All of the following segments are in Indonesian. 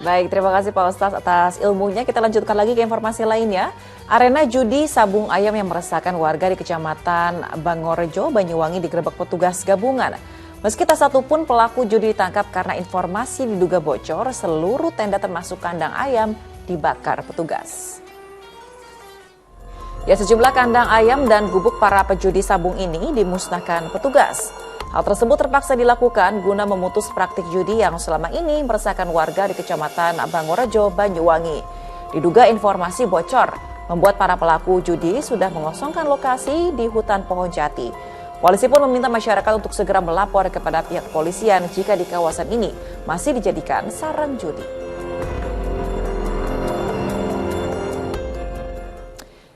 Baik, terima kasih Pak Ustaz atas ilmunya. Kita lanjutkan lagi ke informasi lainnya. Arena judi sabung ayam yang meresahkan warga di Kecamatan Bangorejo, Banyuwangi digerebek petugas gabungan. Meski tak satupun pelaku judi ditangkap karena informasi diduga bocor, seluruh tenda termasuk kandang ayam dibakar petugas. Ya, sejumlah kandang ayam dan gubuk para pejudi sabung ini dimusnahkan petugas. Hal tersebut terpaksa dilakukan guna memutus praktik judi yang selama ini meresahkan warga di Kecamatan Bangorejo, Banyuwangi. Diduga informasi bocor membuat para pelaku judi sudah mengosongkan lokasi di hutan Pohon Jati. Polisi pun meminta masyarakat untuk segera melapor kepada pihak kepolisian jika di kawasan ini masih dijadikan sarang judi.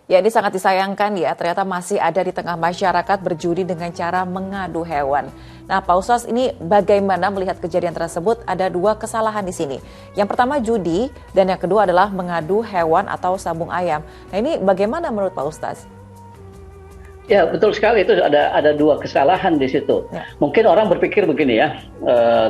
Ya, ini sangat disayangkan ya, ternyata masih ada di tengah masyarakat berjudi dengan cara mengadu hewan. Nah, Pak Ustaz, ini bagaimana melihat kejadian tersebut? Ada dua kesalahan di sini. Yang pertama judi, dan yang kedua adalah mengadu hewan atau sabung ayam. Nah, ini bagaimana menurut Pak Ustaz? Ya, betul sekali, itu ada dua kesalahan di situ. Ya. Mungkin orang berpikir begini ya,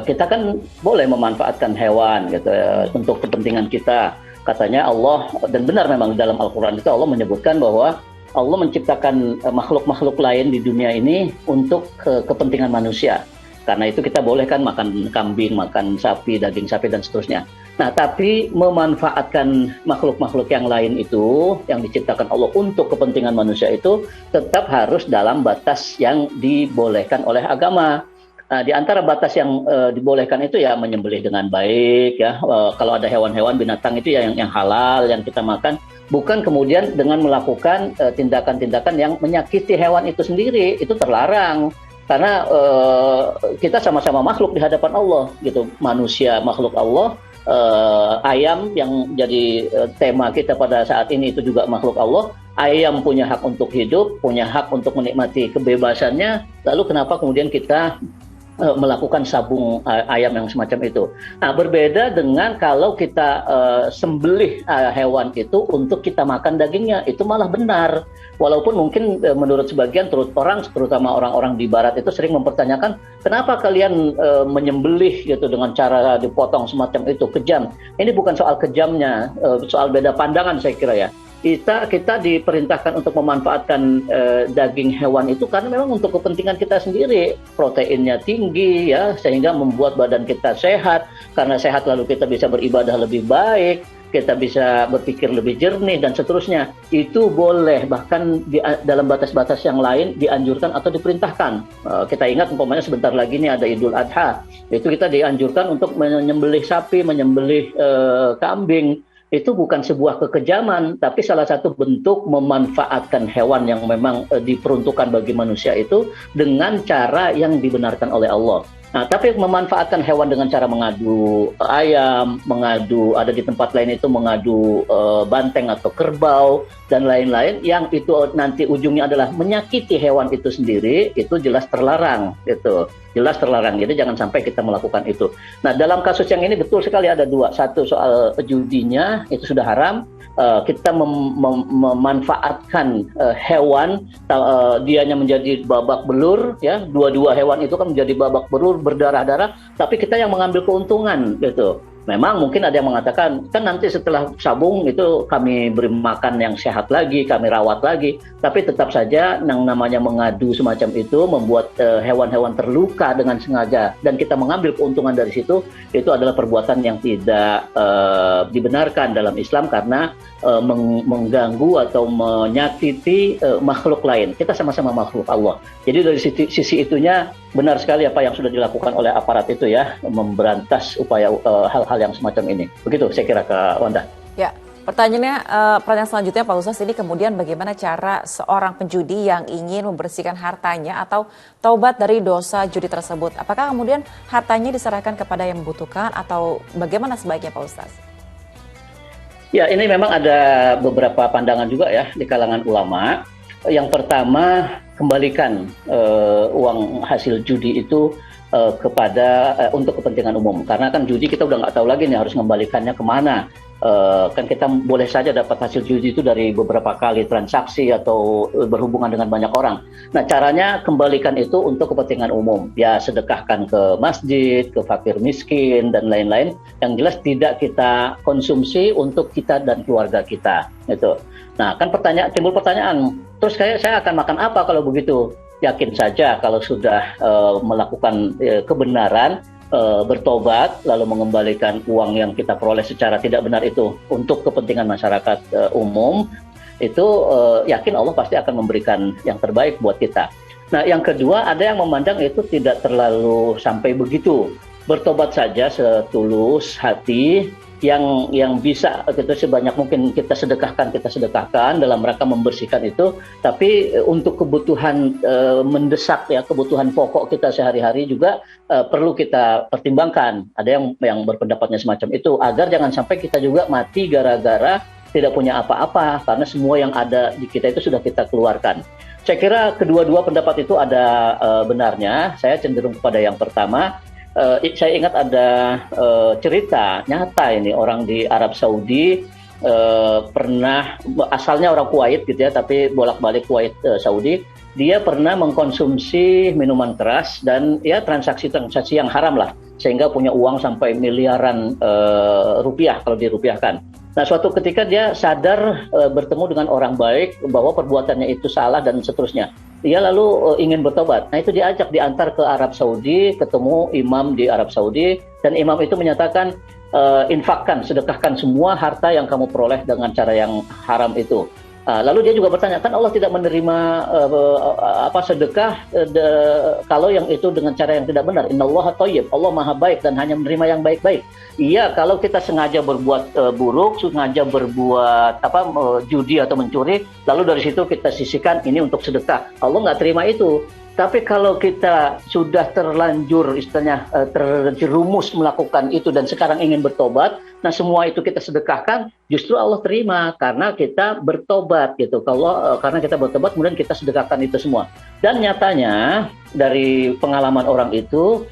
kita kan boleh memanfaatkan hewan gitu untuk kepentingan kita. Katanya Allah, dan benar memang dalam Al-Quran itu Allah menyebutkan bahwa Allah menciptakan makhluk-makhluk lain di dunia ini untuk kepentingan manusia. Karena itu kita boleh kan makan kambing, makan sapi, daging sapi dan seterusnya. Nah, tapi memanfaatkan makhluk-makhluk yang lain itu, yang diciptakan Allah untuk kepentingan manusia itu, tetap harus dalam batas yang dibolehkan oleh agama. Nah, di antara batas yang dibolehkan itu ya menyembelih dengan baik ya. Kalau ada hewan-hewan binatang itu ya yang halal yang kita makan, bukan kemudian dengan melakukan tindakan-tindakan yang menyakiti hewan itu sendiri, itu terlarang. Karena kita sama-sama makhluk di hadapan Allah gitu. Manusia makhluk Allah, ayam yang jadi tema kita pada saat ini itu juga makhluk Allah. Ayam punya hak untuk hidup, punya hak untuk menikmati kebebasannya. Lalu kenapa kemudian kita melakukan sabung ayam yang semacam itu. Nah, berbeda dengan kalau kita sembelih hewan itu untuk kita makan dagingnya, itu malah benar. Walaupun mungkin menurut sebagian terutama orang-orang di barat itu sering mempertanyakan, kenapa kalian menyembelih gitu dengan cara dipotong semacam itu, kejam. Ini bukan soal kejamnya, soal beda pandangan saya kira ya. Kita diperintahkan untuk memanfaatkan daging hewan itu karena memang untuk kepentingan kita sendiri, proteinnya tinggi ya, sehingga membuat badan kita sehat. Karena sehat lalu kita bisa beribadah lebih baik, kita bisa berpikir lebih jernih dan seterusnya. Itu boleh, bahkan dalam batas-batas yang lain dianjurkan atau diperintahkan. Kita ingat umpamanya sebentar lagi ini ada Idul Adha, itu kita dianjurkan untuk menyembelih sapi, menyembelih kambing. Itu bukan sebuah kekejaman, tapi salah satu bentuk memanfaatkan hewan yang memang diperuntukkan bagi manusia itu dengan cara yang dibenarkan oleh Allah. Nah, tapi memanfaatkan hewan dengan cara mengadu ayam, ada di tempat lain itu mengadu banteng atau kerbau, dan lain-lain, yang itu nanti ujungnya adalah menyakiti hewan itu sendiri, itu jelas terlarang, gitu. Jelas terlarang, jadi jangan sampai kita melakukan itu. Nah, dalam kasus yang ini betul sekali ada dua. Satu soal judinya, itu sudah haram. Kita memanfaatkan hewan, dianya menjadi babak belur, ya, dua-dua hewan itu kan menjadi babak belur, berdarah-darah, tapi kita yang mengambil keuntungan, gitu. Memang mungkin ada yang mengatakan, kan nanti setelah sabung itu kami beri makan yang sehat lagi, kami rawat lagi. Tapi tetap saja yang namanya mengadu semacam itu, membuat hewan-hewan terluka dengan sengaja, dan kita mengambil keuntungan dari situ, itu adalah perbuatan yang tidak dibenarkan dalam Islam, karena mengganggu atau menyakiti makhluk lain. Kita sama-sama makhluk Allah. Jadi dari sisi itunya, benar sekali apa yang sudah dilakukan oleh aparat itu ya, memberantas upaya hal-hal yang semacam ini. Begitu saya kira, Kak Wanda. Ya, pertanyaan selanjutnya Pak Ustaz, ini kemudian bagaimana cara seorang penjudi yang ingin membersihkan hartanya atau taubat dari dosa judi tersebut? Apakah kemudian hartanya diserahkan kepada yang membutuhkan atau bagaimana sebaiknya Pak Ustaz? Ya, ini memang ada beberapa pandangan juga ya di kalangan ulama. Yang pertama, kembalikan uang hasil judi itu untuk kepentingan umum. Karena kan judi kita udah nggak tahu lagi nih harus mengembalikannya kemana. Kan kita boleh saja dapat hasil judi itu dari beberapa kali transaksi atau berhubungan dengan banyak orang. Nah, caranya kembalikan itu untuk kepentingan umum. Ya, sedekahkan ke masjid, ke fakir miskin, dan lain-lain. Yang jelas tidak kita konsumsi untuk kita dan keluarga kita. Gitu. Nah, kan timbul pertanyaan, terus saya akan makan apa kalau begitu? Yakin saja kalau sudah melakukan kebenaran, bertobat, lalu mengembalikan uang yang kita peroleh secara tidak benar itu untuk kepentingan masyarakat umum, itu yakin Allah pasti akan memberikan yang terbaik buat kita. Nah, yang kedua, ada yang memandang itu tidak terlalu sampai begitu. Bertobat saja setulus hati, yang bisa gitu sebanyak mungkin kita sedekahkan dalam rangka membersihkan itu, tapi untuk kebutuhan mendesak ya, kebutuhan pokok kita sehari-hari juga perlu kita pertimbangkan. Ada yang berpendapatnya semacam itu, agar jangan sampai kita juga mati gara-gara tidak punya apa-apa, karena semua yang ada di kita itu sudah kita keluarkan. Saya kira kedua-dua pendapat itu ada benarnya. Saya cenderung kepada yang pertama. Saya ingat ada cerita nyata ini, orang di Arab Saudi pernah, asalnya orang Kuwait gitu ya, tapi bolak-balik Kuwait Saudi, dia pernah mengkonsumsi minuman keras dan ya transaksi-transaksi yang haram lah, sehingga punya uang sampai miliaran rupiah kalau dirupiahkan. Nah, suatu ketika dia sadar bertemu dengan orang baik bahwa perbuatannya itu salah dan seterusnya. Dia lalu ingin bertobat. Nah, itu diantar ke Arab Saudi, ketemu imam di Arab Saudi, dan imam itu menyatakan, infakkan, sedekahkan semua harta yang kamu peroleh dengan cara yang haram itu. Lalu dia juga bertanya, kan Allah tidak menerima sedekah kalau yang itu dengan cara yang tidak benar. Innallaha thayyib, Allah maha baik dan hanya menerima yang baik-baik. Iya, kalau kita sengaja berbuat buruk, sengaja berbuat judi atau mencuri, lalu dari situ kita sisihkan ini untuk sedekah, Allah nggak terima itu. Tapi kalau kita sudah terlanjur istilahnya terjerumus melakukan itu dan sekarang ingin bertobat, nah semua itu kita sedekahkan, justru Allah terima karena kita bertobat gitu. Karena kita bertobat kemudian kita sedekahkan itu semua. Dan nyatanya dari pengalaman orang itu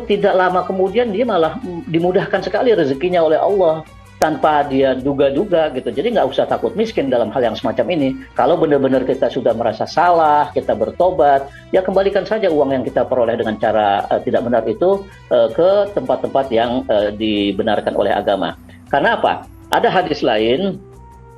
tidak lama kemudian dia malah dimudahkan sekali rezekinya oleh Allah, tanpa dia duga-duga gitu. Jadi nggak usah takut miskin dalam hal yang semacam ini. Kalau benar-benar kita sudah merasa salah, kita bertobat, ya kembalikan saja uang yang kita peroleh dengan cara tidak benar itu ke tempat-tempat yang dibenarkan oleh agama. Karena apa? Ada hadis lain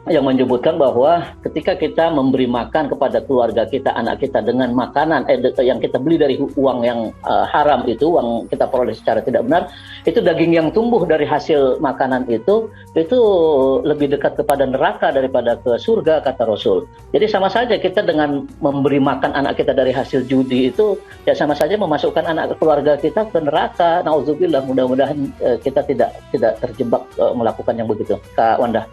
yang menyebutkan bahwa ketika kita memberi makan kepada keluarga kita, anak kita dengan makanan yang kita beli dari uang yang haram itu, uang kita peroleh secara tidak benar, itu daging yang tumbuh dari hasil makanan itu lebih dekat kepada neraka daripada ke surga, kata Rasul. Jadi sama saja kita dengan memberi makan anak kita dari hasil judi itu, ya sama saja memasukkan anak keluarga kita ke neraka. Nauzubillah, mudah-mudahan kita tidak terjebak melakukan yang begitu. Kak Wanda.